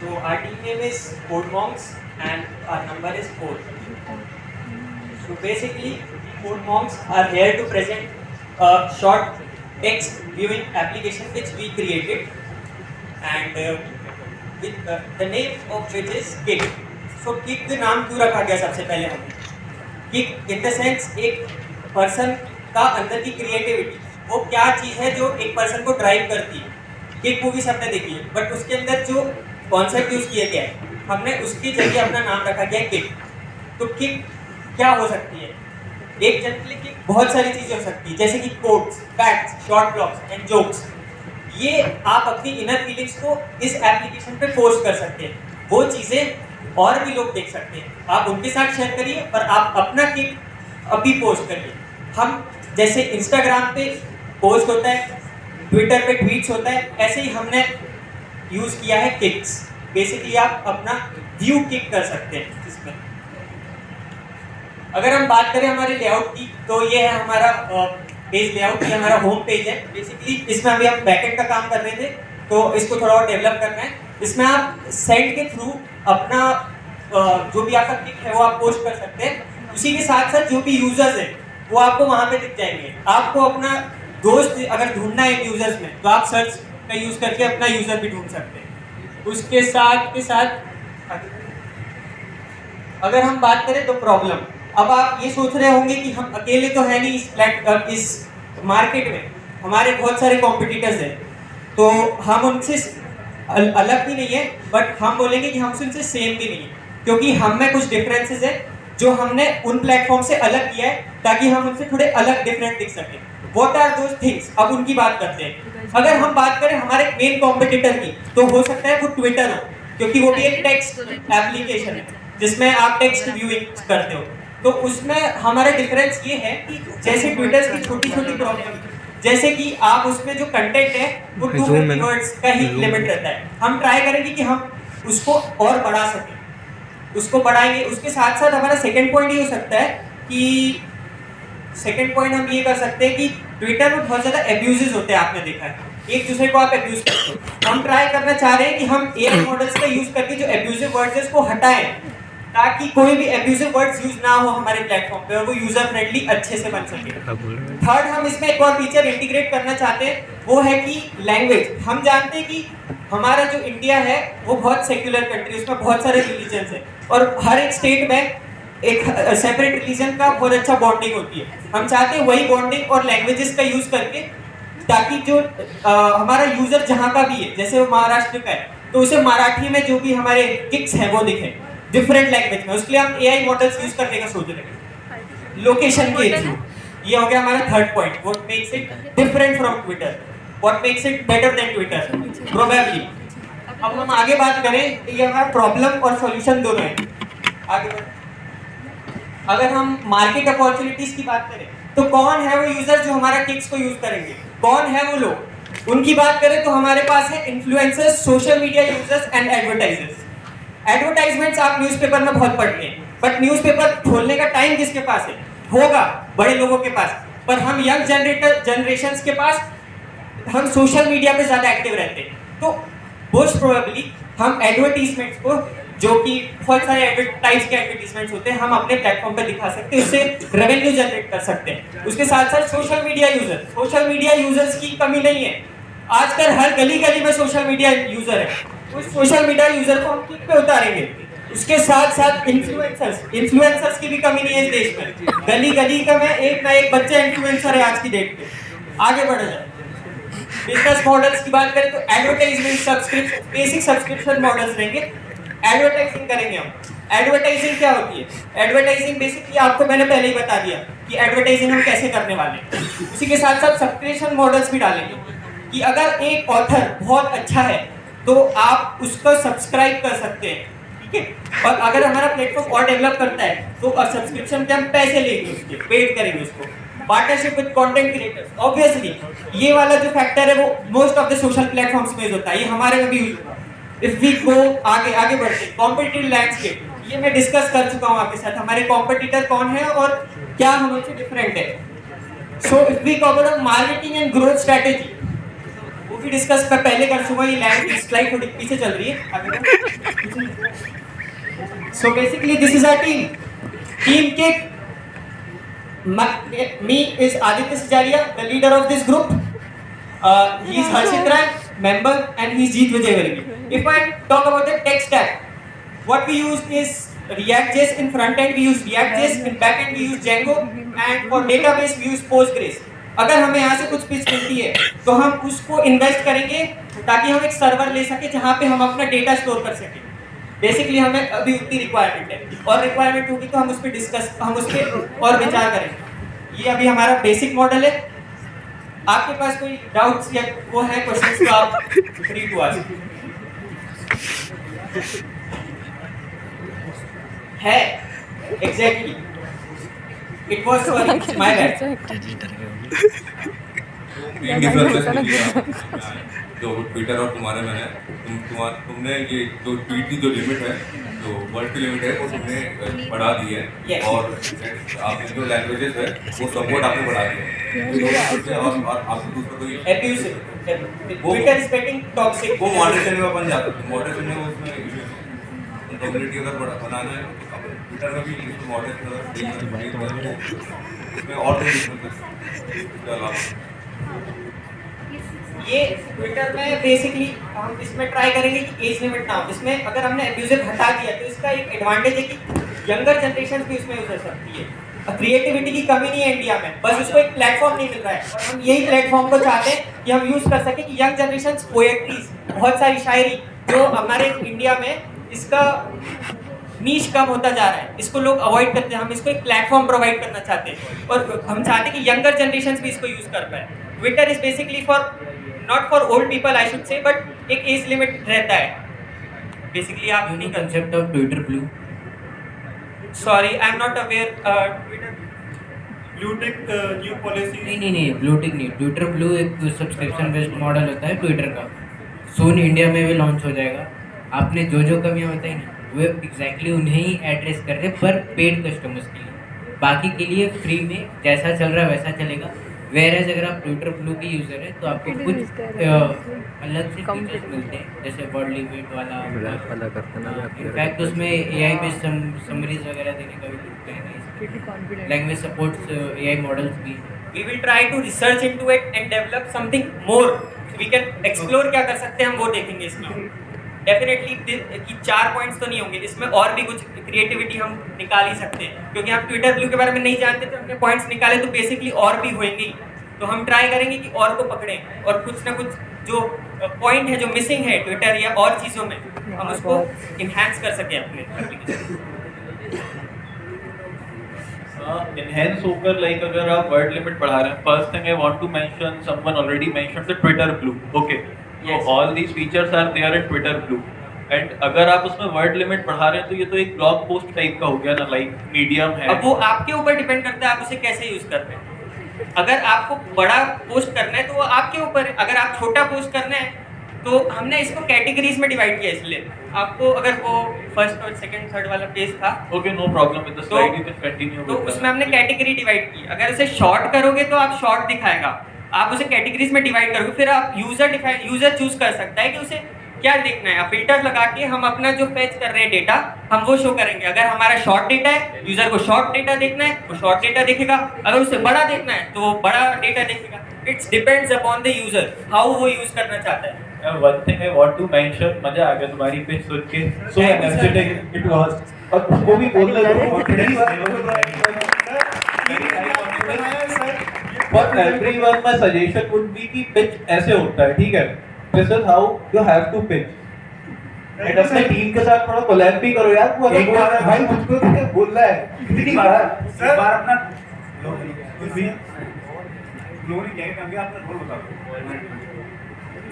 So our team name is Code Monks and our number is 4. So basically, Code Monks are here to present a short text viewing application which we created, and the name of which is Kick. So Kick का नाम क्यों रखा गया सबसे पहले हमने? Kick in the sense एक person का अंदर की क्रिएटिविटी, वो क्या चीज़ है जो एक पर्सन को ड्राइव करती है. किक मूवी सबने देखी है, बट उसके अंदर जो कॉन्सेप्ट यूज किया गया है हमने उसकी जगह अपना नाम रखा गया किक. तो किक क्या हो सकती है? एक जनरली किक बहुत सारी चीज़ें हो सकती है, जैसे कि quotes, facts, short blogs and jokes. ये आप अपनी इनर फीलिंग्स को इस एप्लीकेशन पे पोस्ट कर सकते हैं. वो चीज़ें और भी लोग देख सकते हैं, आप उनके साथ शेयर करिए और आप अपना किक अभी पोस्ट करिए. हम जैसे इंस्टाग्राम पे पोस्ट होता है, ट्विटर पे ट्वीट्स होता है, ऐसे ही हमने यूज़ किया है किक्स. बेसिकली आप अपना व्यू किक कर सकते हैं इसमें. अगर हम बात करें हमारे लेआउट की, तो ये है हमारा पेज लेआउट, ये हमारा होम पेज है. बेसिकली इसमें अभी हम बैकएंड का काम कर रहे थे, तो इसको थोड़ा और डेवलप करना है. इसमें आप सेंड के थ्रू अपना जो भी आपका किक है वो आप पोस्ट कर सकते हैं. उसी के साथ साथ जो भी यूजर्स हैं वो आपको वहाँ पे दिख जाएंगे. आपको अपना दोस्त अगर ढूंढना है यूजर्स में, तो आप सर्च का यूज़ करके अपना यूज़र भी ढूंढ सकते हैं. उसके साथ के साथ अगर हम बात करें तो प्रॉब्लम, अब आप ये सोच रहे होंगे कि हम अकेले तो है नहीं इस मार्केट में, हमारे बहुत सारे कॉम्पिटिटर्स हैं, तो हम उनसे अलग भी नहीं है, बट हम बोलेंगे कि हमसे उनसे सेम भी नहीं है, क्योंकि हम में कुछ डिफरेंसेस है जो हमने उन प्लेटफॉर्म से अलग किया है ताकि हम उनसे थोड़े अलग डिफरेंट दिख सकें. What are those things? अब उनकी बात करते हैं. अगर हम बात करें हमारे मेन कॉम्पिटिटर की, तो हो सकता है वो ट्विटर हो, क्योंकि वो भी एक टेक्स्ट एप्लीकेशन है जिसमें आप टेक्स्ट व्यूइंग करते हो. तो उसमें हमारा डिफरेंस ये है कि जैसे ट्विटर की छोटी छोटी प्रॉब्लम, जैसे कि आप उसमें जो कंटेंट है वो 250 वर्ड्स का ही लिमिट रहता है. हम ट्राई करेंगे कि हम उसको और बढ़ा सकें, उसको बढ़ाएंगे. उसके साथ साथ हमारा सेकंड पॉइंट ये हो सकता है कि हम ये कर सकते हैं कि ट्विटर में बहुत ज़्यादा एब्यूजेस होते हैं, आपने देखा है, एक दूसरे को आप एब्यूज करते हो. हम ट्राई करना चाह रहे हैं कि हम एआई मॉडल्स का यूज़ करके जो एब्यूजिव वर्ड्स है उसको हटाएं, ताकि कोई भी एब्यूजिव वर्ड्स यूज ना हो हमारे प्लेटफॉर्म पे और वो यूजर फ्रेंडली अच्छे से बन सके. थर्ड, हम इसमें एक और फीचर इंटीग्रेट करना चाहते हैं, वो है कि लैंग्वेज. हम जानते हैं कि हमारा जो इंडिया है वो बहुत सेक्युलर कंट्री, उसमें बहुत सारे रिलीजन्स हैं और हर एक स्टेट में एक सेपरेट रिलीजन का बहुत अच्छा बॉन्डिंग होती है. हम चाहते हैं वही बॉन्डिंग और लैंग्वेजेस का यूज करके, ताकि जो हमारा यूजर जहाँ का भी है, जैसे वो महाराष्ट्र का है, तो उसे मराठी में जो भी हमारे किक्स हैं वो दिखें डिफरेंट लैंग्वेज में. उसके लिए हम एआई मॉडल्स यूज करने का सोच रहे हैं लोकेशन के थ्रू. ये हो गया हमारा third point, what makes it different from Twitter, what makes it better than Twitter probably. अब हम आगे बात करें, ये हमारा प्रॉब्लम और सॉल्यूशन दोनों है. आगे बढ़, अगर हम मार्केट अपॉर्चुनिटीज की बात करें, तो कौन है वो यूजर जो हमारा किक्स को यूज करेंगे, कौन है वो लोग? उनकी बात करें तो हमारे पास है influencers, social media users and advertisers. Advertisements आप न्यूज़पेपर में बहुत पढ़ते हैं, बट न्यूज़पेपर खोलने का टाइम किसके पास है? होगा बड़े लोगों के पास. पर हम यंग जनरेशंस के पास, हम सोशल मीडिया पे ज़्यादा एक्टिव रहते हैं. तो मोस्ट प्रोबेबली हम एडवर्टीजमेंट्स को, जो कि बहुत सारे टाइप्स के एडवर्टीजमेंट्स होते हैं, हम अपने प्लेटफॉर्म पे दिखा सकते हैं, उससे रेवेन्यू जनरेट कर सकते हैं. उसके साथ साथ सोशल मीडिया यूजर्स की कमी नहीं है. आजकल हर गली गली में सोशल मीडिया यूजर है. उस सोशल मीडिया यूजर को हम किक पे उतारेंगे. उसके साथ साथ इन्फ्लुएंसर्स की भी कमी नहीं है इस देश में. गली गली का में एक ना एक बच्चा इन्फ्लुएंसर है आज की डेट पे. आगे बढ़ जाए. बिजनेस मॉडल्स की बात करें तो advertisement, subscription, basic subscription models रहेंगे. एडवर्टाइजिंग करेंगे हम. एडवर्टाइजिंग क्या होती है? एडवर्टाइजिंग बेसिकली आपको मैंने पहले ही बता दिया कि एडवर्टाइजिंग हम कैसे करने वाले हैं. उसी के साथ साथ सब्सक्रिप्शन मॉडल्स भी डालेंगे कि अगर एक ऑथर बहुत अच्छा है तो आप उसको सब्सक्राइब कर सकते हैं, ठीक है. और अगर हमारा प्लेटफॉर्म और डेवलप करता है तो सब्सक्रिप्शन के हम पैसे लेंगे, उसके पेड करेंगे उसको. Partnership with content creators, obviously ये वाला जो फैक्टर है वो most of the social platforms में यूज होता है, ये हमारे में भी यूज होगा. इफ वी गो आगे बढ़ते, कॉम्पिटिटिव लैंडस्केप, ये मैं डिस्कस कर चुका हूँ आपके साथ. हमारे कॉम्पिटिटर कौन है और क्या हम उनसे डिफरेंट है. So if we cover marketing and growth strategy, वो भी डिस्कस मैं पहले कर चुका, ये लैंड की स्लाइड थोड़ी पीछे चल रही है आगे। So basically this is our team kit. Me is Aditya Sijaria, the leader of this group. He is Harshit Rai, member, and he is Jeet Vijayvargi. If I talk about the tech stack, what we use is React.js in front end, we use React.js in back end, we use Django, and for database we use Postgres. अगर हमें यहाँ से कुछ pitch मिलती है तो हम उसको इन्वेस्ट करेंगे ताकि हम एक सर्वर ले सके जहाँ पे हम अपना डेटा स्टोर कर सकें। बेसिकली हमें अभी उतनी रिक्वायरमेंट है, और रिक्वायरमेंट होगी तो हम उस पर और विचार करेंगे। ये अभी हमारा बेसिक मॉडल है। आपके पास कोई डाउट्स या वो है क्वेश्चंस तो आप फ्री टू आस्क। है exactly, it was my bad. जो ट्विटर और तुम्हारे में है, तुमने ये जो ट्वीट की जो लिमिट है, जो वर्ड की लिमिट है, वो तुमने बढ़ा दी है। और आपने जो लैंग्वेजेस है वो सपोर्ट आपने बढ़ा दिया है। और आपको दूसरा कोई abusive, Twitter is getting toxic, वो मॉडरेशन में अपन जाते हैं। मॉडरेशन में उसमें कम्युनिटी अगर बनाना है तो अपन ट्विटर में भी मॉडरेशन उसमें और इसके अलावा ये ट्विटर में बेसिकली हम इसमें ट्राई करेंगे कि एज लिमिट ना हो। इसमें अगर हमने एब्यूजिव हटा दिया तो इसका एक एडवांटेज है कि यंगर जनरेशन भी उसमें यूज कर सकती है। क्रिएटिविटी की कमी नहीं है इंडिया में, बस उसको एक प्लेटफॉर्म नहीं मिल रहा है, और हम यही प्लेटफॉर्म को चाहते हैं कि हम यूज कर सके कि यंग जनरेशन पोएट्रीज, बहुत सारी शायरी जो हमारे इंडिया में इसका नीश कम होता जा रहा है, इसको लोग अवॉइड करते हैं। हम इसको एक प्लेटफॉर्म प्रोवाइड करना चाहते हैं, और हम चाहते हैं कि यंगर जनरेशन भी इसको यूज कर पाए। Twitter is basically for not for old people I should say, but एक एज लिमिट रहता है बेसिकली। आप नहीं concept of Twitter blue, sorry I am not aware. Twitter blue tick new policy, नहीं ब्लू टिक नहीं, Twitter blue एक subscription based model होता है ट्विटर का। सून इंडिया में भी लॉन्च हो जाएगा। आपने जो कमियां बताई ना वो एग्जैक्टली उन्हें ही एड्रेस कर रहे, पर पेड कस्टमर्स के लिए। बाकी के लिए फ्री में जैसा चल रहा है वैसा चलेगा। वेयरएज अगर आप ट्विटर ब्लू की यूज़र है तो आपको कुछ अलग से फीचर्स मिलते हैं, जैसे वर्ड लिमिट वाला। इनफैक्ट उसमें AI बेस्ड समरीज वगैरह देने का भी कुछ है, लैंग्वेज सपोर्ट्स AI मॉडल्स भी। We will try to research into it and develop something more. We can explore क्या कर सकते हैं हम वो देखेंगे इसमें। डेफिनेटली कि 4 पॉइंट्स तो नहीं होंगे, इसमें और भी कुछ क्रिएटिविटी हम निकाल ही सकते हैं, क्योंकि हम ट्विटर ब्लू के बारे में नहीं जानते तो हमने पॉइंट्स निकाले तो बेसिकली और भी होंगे। तो हम ट्राई करेंगे कि और को पकड़ें, और कुछ ना कुछ जो पॉइंट है जो मिसिंग है ट्विटर या और चीज़ों में, हम उसको इन्हांस कर सकें अपने एप्लीकेशन। इनहेंस होकर, लाइक अगर आप वर्ड लिमिट बढ़ा रहे हैं, first thing I want to mention, someone already mentioned the Twitter blue, okay. So all these features are there in Twitter Blue, and अगर आप उसमें वर्ड लिमिट बढ़ा रहे हैं तो ये तो एक ब्लॉग पोस्ट टाइप का हो गया ना, लाइक मीडियम है। अब वो आपके ऊपर डिपेंड करता है आप उसे कैसे यूज करते हैं। अगर आपको बड़ा पोस्ट करना है तो वो आपके ऊपर है, अगर आप छोटा पोस्ट करना है तो हमने इसको कैटेगरीज में डिवाइड किया। इसलिए आपको अगर वो फर्स्ट और सेकंड थर्ड वाला पेज था, okay, no problem with the slide, you can continue. तो उसमें हमने कैटेगरी डिवाइड की। अगर उसे शॉर्ट करोगे तो आप शॉर्ट दिखाएगा, आप उसे कैटेगरीज में डिवाइड करोगे, फिर आप यूजर चूज कर सकता है कि उसे क्या देखना है। फिल्टर लगा के हम अपना जो फेच कर रहे हैं डेटा हम वो शो करेंगे। अगर हमारा शॉर्ट डेटा है, यूजर को शॉर्ट डेटा देखना है वो शॉर्ट डेटा देखेगा, अगर उसे बड़ा देखना है तो वो बड़ा डेटा देखेगा। It's depends upon the user how वो यूज करना चाहता है। One thing I want to mention, मजा आ गया तुम्हारी पिच सुन के, सो एनर्जेटिक इट वाज। और उसको भी बोलना But everyone, my suggestion would be कि pitch ऐसे होता है, ठीक है? This is how you have to pitch. And अपने टीम के साथ थोड़ा कोलैब भी करो यार। एक बार भाई मुझको तो बोलना है कितनी बार अपना ग्लोरी क्या है आपने बोल बता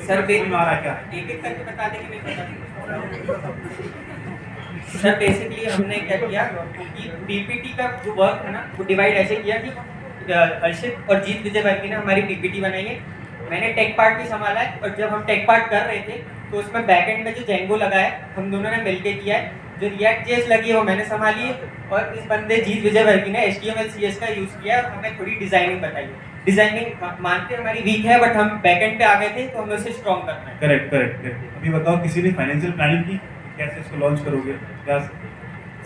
सर में आ रहा है क्या एक करके बता देंगे, मैं बता दूंगा। सर बेसिकली हमने क्या किया कि पीपीटी का जो वर्क है ना वो डिवाइड ऐसे किया कि अर्शित और जीत विजयवर्गीय ने हमारी पीपीटी बनाई है, मैंने टेक पार्ट भी संभाला है। और जब हम टेक पार्ट कर रहे थे तो उसमें बैकएंड में जो जेंगो लगा है हम दोनों ने मिलकर किया है, जो React.js लगी है वो मैंने संभाली है, और इस बंदे जीत विजयवर्गीय ने HTML CSS का यूज़ किया और हमें थोड़ी डिज़ाइनिंग बताई है। डिजाइनिंग मानते हैं हमारी वीक है, बट हम बैकएंड पे आ गए थे तो हमें उसे स्ट्रॉन्ग करना है। Correct correct correct. अभी बताओ, किसी ने फाइनेंशियल प्लानिंग की, कैसे इसको लॉन्च करोगे क्या?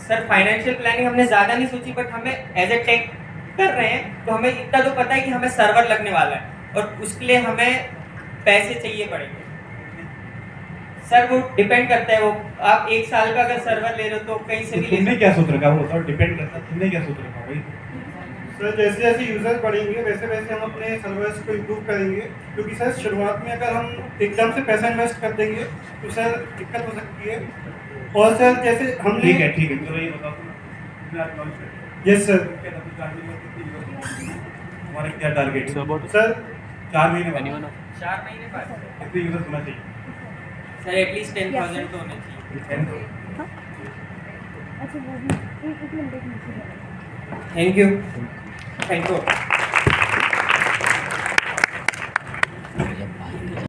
सर फाइनेंशियल प्लानिंग हमने ज़्यादा नहीं सोची, बट हमें एज ए टेक कर रहे हैं तो हमें इतना तो पता है कि हमें सर्वर लगने वाला है और उसके लिए हमें पैसे चाहिए पड़ेंगे। सर वो डिपेंड करता है, वो आप 1 साल का अगर सर्वर ले रहे हो तो कहीं से तो भी ले तुमने सकते क्या सोच रखा, वो बताओ, डिपेंड करता है तुमने क्या सोच रखा भाई? सर जैसे जैसे यूजर बढ़ेंगे वैसे वैसे हम अपने सर्वर्स को इम्प्रूव करेंगे, क्योंकि सर शुरुआत में अगर हम एकदम से पैसा इन्वेस्ट कर देंगे तो सर दिक्कत हो सकती है। और सर जैसे हमने ठीक है ठीक है, चलो ये बताओ तुमने आज लॉन्च कर, यस सर। हमारे क्या टारगेट है? सर 4 महीने बाद 4 महीने बाद कितने यूजर्स होना चाहिए? सर एटलीस्ट 10,000 तो होने चाहिए। 10,000। अच्छा वो भी एक मिनट थैंक यू।